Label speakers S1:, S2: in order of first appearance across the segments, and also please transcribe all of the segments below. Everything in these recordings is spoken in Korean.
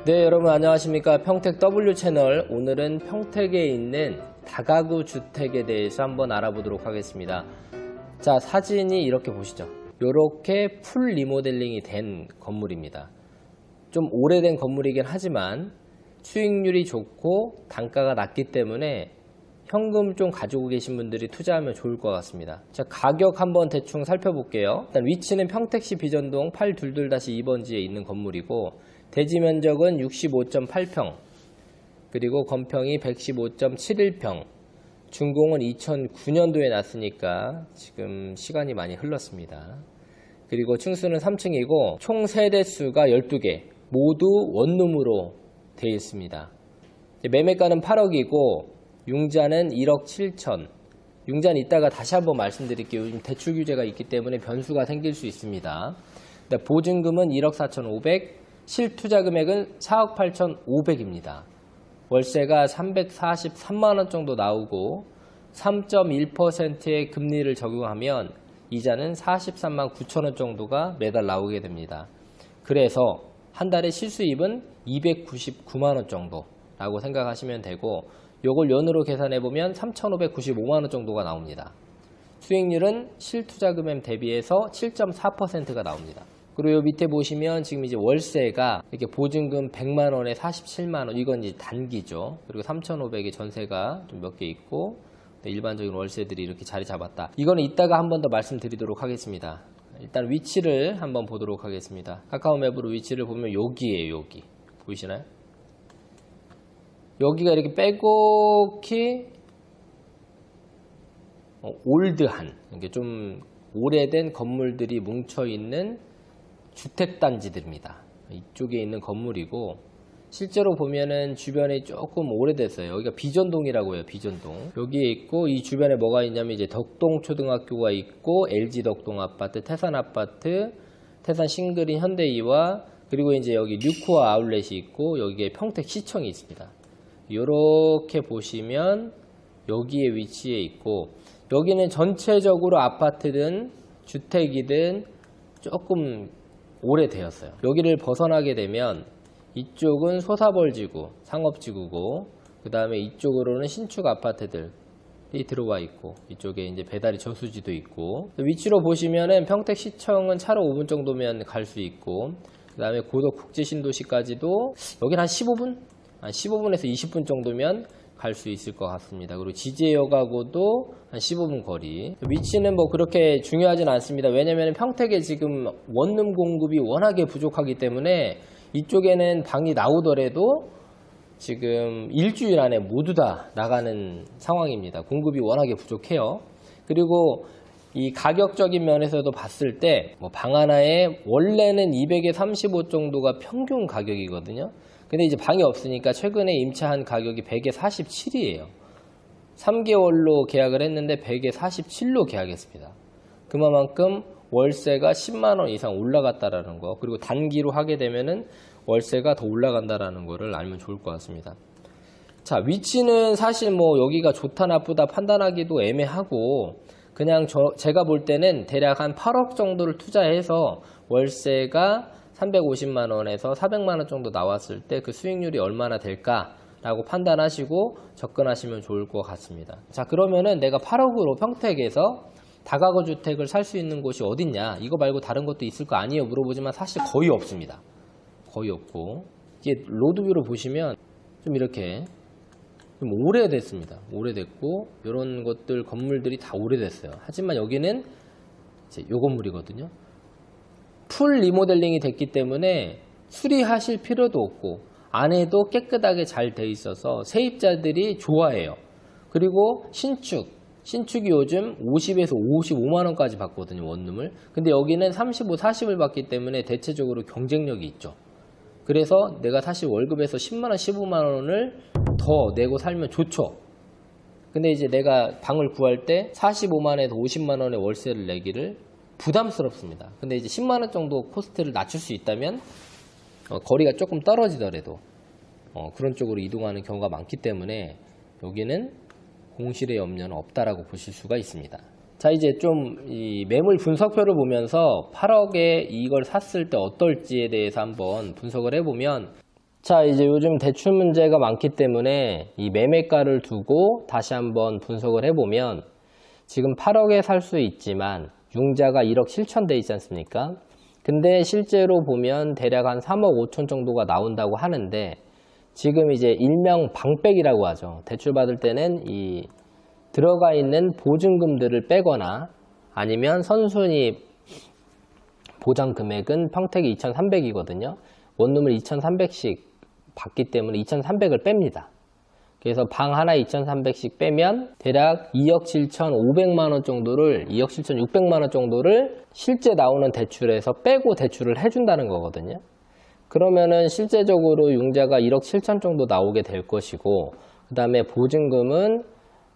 S1: 네, 여러분 안녕하십니까. 평택 W 채널. 오늘은 평택에 있는 다가구 주택에 대해서 한번 알아보도록 하겠습니다. 자, 사진이 이렇게 보시죠. 이렇게 풀 리모델링이 된 건물입니다. 좀 오래된 건물이긴 하지만 수익률이 좋고 단가가 낮기 때문에 현금 좀 가지고 계신 분들이 투자하면 좋을 것 같습니다. 자, 가격 한번 대충 살펴볼게요. 일단 위치는 평택시 비전동 822-2번지에 있는 건물이고 대지 면적은 65.8평, 그리고 건평이 115.71평, 준공은 2009년도에 났으니까 지금 시간이 많이 흘렀습니다. 그리고 층수는 3층이고 총 세대수가 12개, 모두 원룸으로 되어 있습니다. 매매가는 8억이고 융자는 1억 7천. 융자는 이따가 다시 한번 말씀드릴게요. 요즘 대출 규제가 있기 때문에 변수가 생길 수 있습니다. 보증금은 1억 4,500, 실투자 금액은 4억 8,500입니다. 월세가 343만원 정도 나오고 3.1%의 금리를 적용하면 이자는 43만 9천원 정도가 매달 나오게 됩니다. 그래서 한 달에 실수입은 299만원 정도라고 생각하시면 되고, 요걸 연으로 계산해보면 3,595만원 정도가 나옵니다. 수익률은 실투자금액 대비해서 7.4%가 나옵니다. 그리고 요 밑에 보시면 지금 이제 월세가 이렇게 보증금 100만원에 47만원, 이건 이제 단기죠. 그리고 3,500의 전세가 좀 몇 개 있고, 일반적인 월세들이 이렇게 자리 잡았다. 이거는 이따가 한 번 더 말씀드리도록 하겠습니다. 일단 위치를 한번 보도록 하겠습니다. 카카오맵으로 위치를 보면 여기에요, 여기. 보이시나요? 여기가 이렇게 빼곡히 올드한, 이게 좀 오래된 건물들이 뭉쳐있는 주택단지들입니다. 이쪽에 있는 건물이고, 실제로 보면은 주변에 조금 오래됐어요. 여기가 비전동이라고 해요, 비전동. 여기에 있고, 이 주변에 뭐가 있냐면 이제 덕동초등학교가 있고, LG 덕동아파트, 태산아파트, 태산 싱그린 현대이와, 그리고 이제 여기 뉴코아 아울렛이 있고, 여기에 평택시청이 있습니다. 이렇게 보시면 여기에 위치해 있고, 여기는 전체적으로 아파트든 주택이든 조금 오래되었어요. 여기를 벗어나게 되면 이쪽은 소사벌지구, 상업지구고, 그 다음에 이쪽으로는 신축 아파트들이 들어와 있고, 이쪽에 이제 배달이 저수지도 있고, 위치로 보시면은 평택시청은 차로 5분 정도면 갈 수 있고, 그 다음에 고덕 국제신도시까지도 여기는 한 15분? 한 15분에서 20분 정도면 갈 수 있을 것 같습니다. 그리고 지제역하고도 한 15분 거리. 위치는 뭐 그렇게 중요하진 않습니다. 왜냐면 평택에 지금 원룸 공급이 워낙에 부족하기 때문에 이쪽에는 방이 나오더라도 지금 일주일 안에 모두 다 나가는 상황입니다. 공급이 워낙에 부족해요. 그리고 이 가격적인 면에서도 봤을 때 뭐 방 하나에 원래는 200에 35 정도가 평균 가격이거든요. 근데 이제 방이 없으니까 최근에 임차한 가격이 100에 47이에요. 3개월로 계약을 했는데 100에 47로 계약했습니다. 그만큼 월세가 10만원 이상 올라갔다라는 거, 그리고 단기로 하게 되면은 월세가 더 올라간다라는 거를 알면 좋을 것 같습니다. 자, 위치는 사실 뭐 여기가 좋다 나쁘다 판단하기도 애매하고, 그냥 제가 볼 때는 대략 한 8억 정도를 투자해서 월세가 350만원에서 400만원 정도 나왔을 때 그 수익률이 얼마나 될까라고 판단하시고 접근하시면 좋을 것 같습니다. 자, 그러면은 내가 8억으로 평택에서 다가구 주택을 살 수 있는 곳이 어딨냐, 이거 말고 다른 것도 있을 거 아니에요 물어보지만 사실 거의 없습니다. 거의 없고, 이게 로드뷰로 보시면 좀 이렇게 좀 오래됐습니다. 오래됐고, 이런 것들 건물들이 다 오래됐어요. 하지만 여기는 이제 요 건물이거든요. 풀 리모델링이 됐기 때문에 수리하실 필요도 없고 안에도 깨끗하게 잘 돼 있어서 세입자들이 좋아해요. 그리고 신축이 요즘 50에서 55만원까지 받거든요, 원룸을. 근데 여기는 35, 40을 받기 때문에 대체적으로 경쟁력이 있죠. 그래서 내가 사실 월급에서 10만원, 15만원을 더 내고 살면 좋죠. 근데 이제 내가 방을 구할 때 45만원에서 50만원의 월세를 내기를 부담스럽습니다. 근데 이제 10만원 정도 코스트를 낮출 수 있다면 거리가 조금 떨어지더라도 그런 쪽으로 이동하는 경우가 많기 때문에 여기는 공실의 염려는 없다라고 보실 수가 있습니다. 자, 이제 좀 이 매물 분석표를 보면서 8억에 이걸 샀을 때 어떨지에 대해서 한번 분석을 해보면, 자, 이제 요즘 대출 문제가 많기 때문에 이 매매가를 두고 다시 한번 분석을 해보면 지금 8억에 살 수 있지만 융자가 1억 7천 돼 있지 않습니까? 근데 실제로 보면 대략 한 3억 5천 정도가 나온다고 하는데 지금 이제 일명 방백이라고 하죠. 대출 받을 때는 이 들어가 있는 보증금들을 빼거나 아니면 선순위 보장 금액은 평택이 2,300이거든요. 원룸을 2,300씩 받기 때문에 2,300을 뺍니다. 그래서 방 하나 2,300씩 빼면 대략 2억 7,500만 원 정도를 2억 7,600만 원 정도를 실제 나오는 대출에서 빼고 대출을 해준다는 거거든요. 그러면은 실제적으로 융자가 1억 7천 정도 나오게 될 것이고 그 다음에 보증금은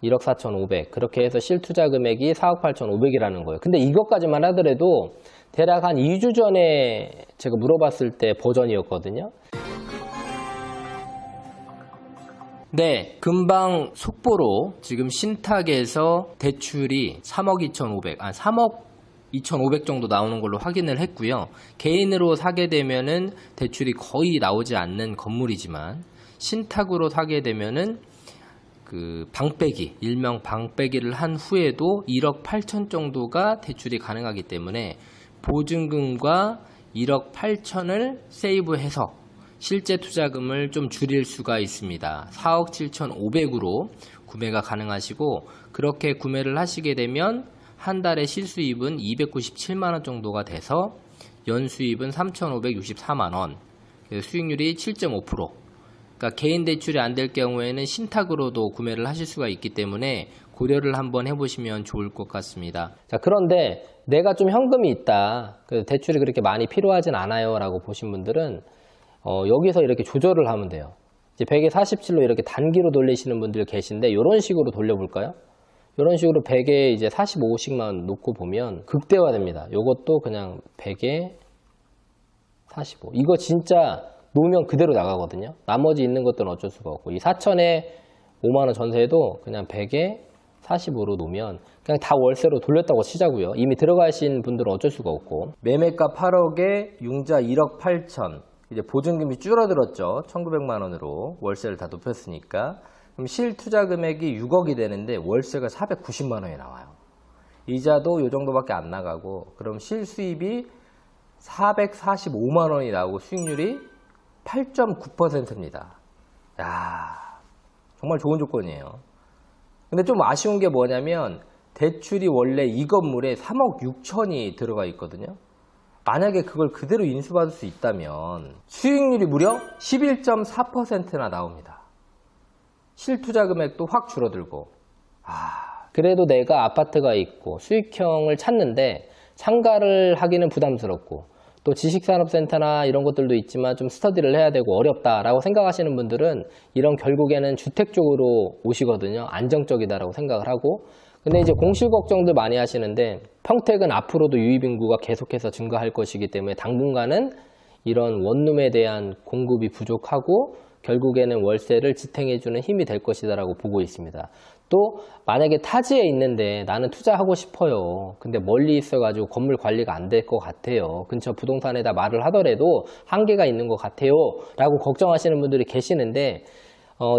S1: 1억 4,500 그렇게 해서 실투자 금액이 4억 8,500이라는 거예요. 근데 이것까지만 하더라도 대략 한 2주 전에 제가 물어봤을 때 버전이었거든요. 네, 금방 속보로 지금 신탁에서 대출이 3억 2,500, 3억 2,500 정도 나오는 걸로 확인을 했고요. 개인으로 사게 되면은 대출이 거의 나오지 않는 건물이지만 신탁으로 사게 되면은 그 방빼기, 일명 방빼기를 한 후에도 1억 8천 정도가 대출이 가능하기 때문에 보증금과 1억 8천을 세이브해서 실제 투자금을 좀 줄일 수가 있습니다. 4억 7,500으로 구매가 가능하시고 그렇게 구매를 하시게 되면 한 달에 실수입은 297만원 정도가 돼서 연수입은 3,564만원, 수익률이 7.5%. 그러니까 개인 대출이 안 될 경우에는 신탁으로도 구매를 하실 수가 있기 때문에 고려를 한번 해보시면 좋을 것 같습니다. 자, 그런데 내가 좀 현금이 있다, 대출이 그렇게 많이 필요하진 않아요 라고 보신 분들은 여기서 이렇게 조절을 하면 돼요. 이제 100에 47로 이렇게 단기로 돌리시는 분들 계신데 이런 식으로 돌려볼까요? 이런 식으로 100에 이제 45씩만 놓고 보면 극대화됩니다. 이것도 그냥 100에 45. 이거 진짜 놓으면 그대로 나가거든요. 나머지 있는 것들은 어쩔 수가 없고 이 4천에 5만원 전세도 그냥 100에 45로 놓으면 그냥 다 월세로 돌렸다고 치자고요. 이미 들어가신 분들은 어쩔 수가 없고 매매가 8억에 융자 1억 8천 이제 보증금이 줄어들었죠. 1,900만 원으로 월세를 다 높였으니까. 그럼 실투자 금액이 6억이 되는데 월세가 490만 원이 나와요. 이자도 이 정도밖에 안 나가고 그럼 실수입이 445만 원이 나오고 수익률이 8.9%입니다. 야, 정말 좋은 조건이에요. 근데 좀 아쉬운 게 뭐냐면 대출이 원래 이 건물에 3억 6천이 들어가 있거든요. 만약에 그걸 그대로 인수받을 수 있다면 수익률이 무려 11.4%나 나옵니다. 실투자 금액도 확 줄어들고. 그래도 내가 아파트가 있고 수익형을 찾는데 상가를 하기는 부담스럽고 또 지식산업센터나 이런 것들도 있지만 좀 스터디를 해야 되고 어렵다라고 생각하시는 분들은 이런 결국에는 주택 쪽으로 오시거든요. 안정적이다라고 생각을 하고. 근데 이제 공실 걱정들 많이 하시는데 평택은 앞으로도 유입 인구가 계속해서 증가할 것이기 때문에 당분간은 이런 원룸에 대한 공급이 부족하고 결국에는 월세를 지탱해주는 힘이 될 것이다라고 보고 있습니다. 또 만약에 타지에 있는데 나는 투자하고 싶어요. 근데 멀리 있어가지고 건물 관리가 안 될 것 같아요. 근처 부동산에다 말을 하더라도 한계가 있는 것 같아요. 라고 걱정하시는 분들이 계시는데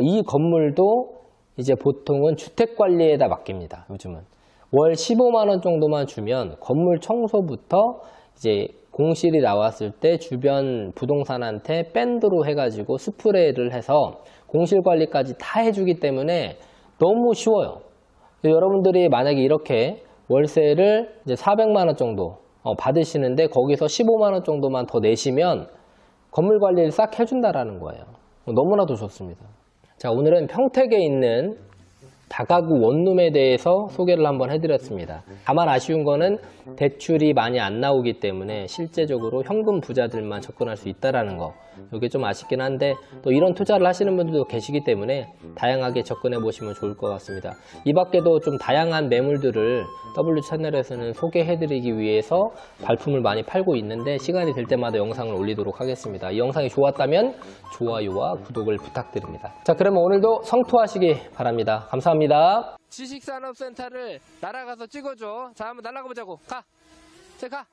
S1: 이 건물도 이제 보통은 주택관리에다 맡깁니다. 요즘은 월 15만 원 정도만 주면 건물 청소부터 이제 공실이 나왔을 때 주변 부동산한테 밴드로 해가지고 스프레이를 해서 공실 관리까지 다 해주기 때문에 너무 쉬워요. 여러분들이 만약에 이렇게 월세를 이제 400만 원 정도 받으시는데 거기서 15만 원 정도만 더 내시면 건물 관리를 싹 해준다라는 거예요. 너무나도 좋습니다. 자, 오늘은 평택에 있는 다가구 원룸에 대해서 소개를 한번 해드렸습니다. 다만 아쉬운 거는 대출이 많이 안 나오기 때문에 실제적으로 현금 부자들만 접근할 수 있다는 거. 이게 좀 아쉽긴 한데 또 이런 투자를 하시는 분들도 계시기 때문에 다양하게 접근해 보시면 좋을 것 같습니다. 이 밖에도 좀 다양한 매물들을 W 채널에서는 소개해드리기 위해서 발품을 많이 팔고 있는데 시간이 될 때마다 영상을 올리도록 하겠습니다. 이 영상이 좋았다면 좋아요와 구독을 부탁드립니다. 자, 그러면 오늘도 성투하시기 바랍니다. 감사합니다. 지식산업센터를 날아가서 찍어줘. 자, 한번 날아가 보자고. 가. 가.